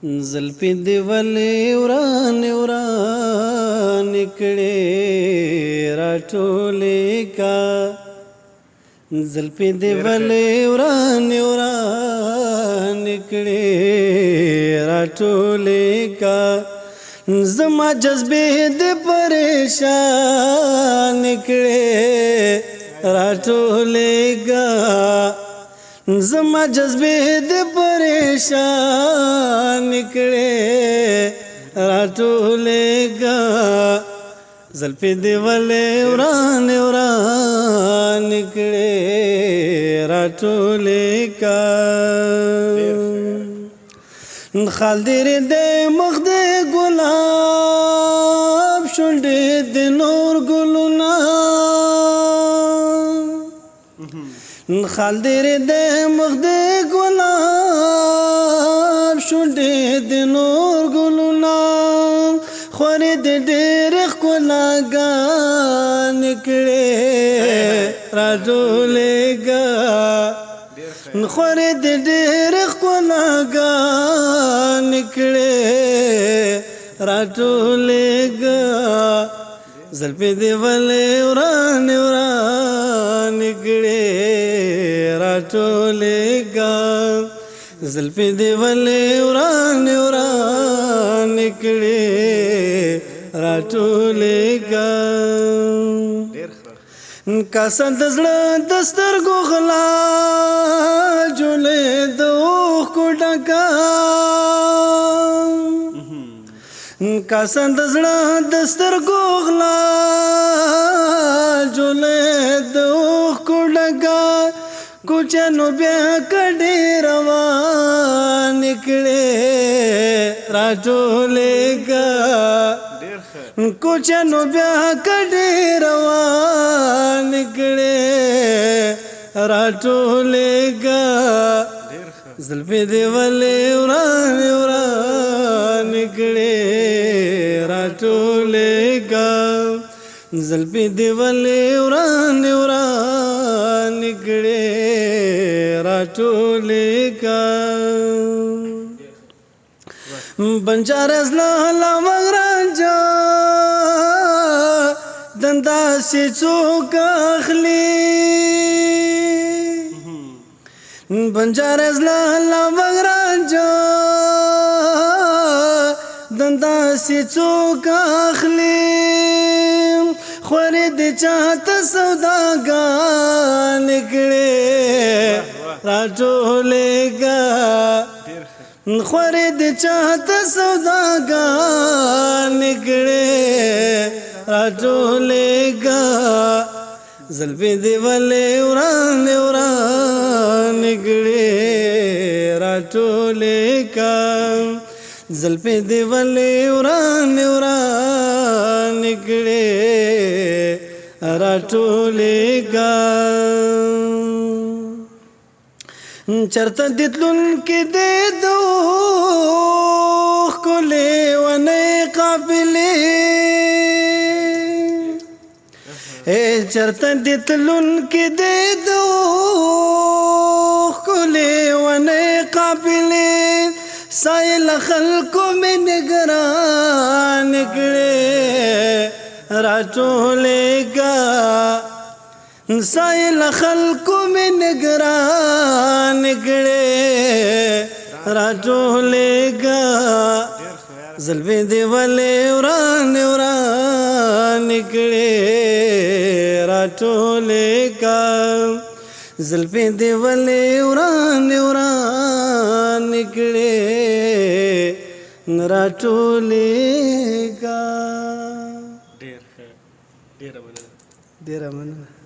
زلفی دی ولی وران وران کړي راټولې کا زلفی دی ولی وران وران کړي راټولې کا زما جذبې دی پریشان کړي راټولې کا زما جذبې دی پریشان کړي راټولې کا زلفی دی ولې وران وران کړي راټولې کا خال دې دې مخ دې ګلاب شونډې دې نور ګلونه خال دې دې مخ دې ګلاب شونډې دې نور ګلونه خورې دې ډېر ښکلاګان کړي راټولې کا خورې دې ډېر ښکلاګان کړي راټولې کا زلفې دې ولې وران وران کړي راټولې کا زلفې دې ولې وران وران کړي راټولې کا کاسه د زړه د سترګو غلا جولې د اوښکو ډکه کاسه د زړه د سترګو غلا جولې د اوښکو ډکه کوچنو بیا کډې روان کړي راټولې کا کوچنو بیا کډې روان کړي راټولې کا زلفې دې ولې وران وران کړي راټولې کا زلفې دې ولې وران وران کړي راټولې کا بنجارز لالا مغرانجا دندا سے څوک اخلي بنجارز لالا مغرانجا دندا سے څوک اخلي خورې دې چاته سوداګان کړي راټولې کا خورې دې چاته سوداګان کړي راټولې کا زلفې دې ولې وران وران کړي راټولې کا زلفې دې ولې وران وران کړي راټولې کا چرته دتلون کې دې دوه کولې ونې قابلې چرته دتلون کې دې دوه کولې ونې قابلې سایل خلکو مې نگران کړي راټولې کا سایل خلکو مې نگران کړي راټولې کا زلفې دې ولې وران وران کړي راټولې کا زلفې دې ولې وران وران کړي راټولې کا ډېره مننه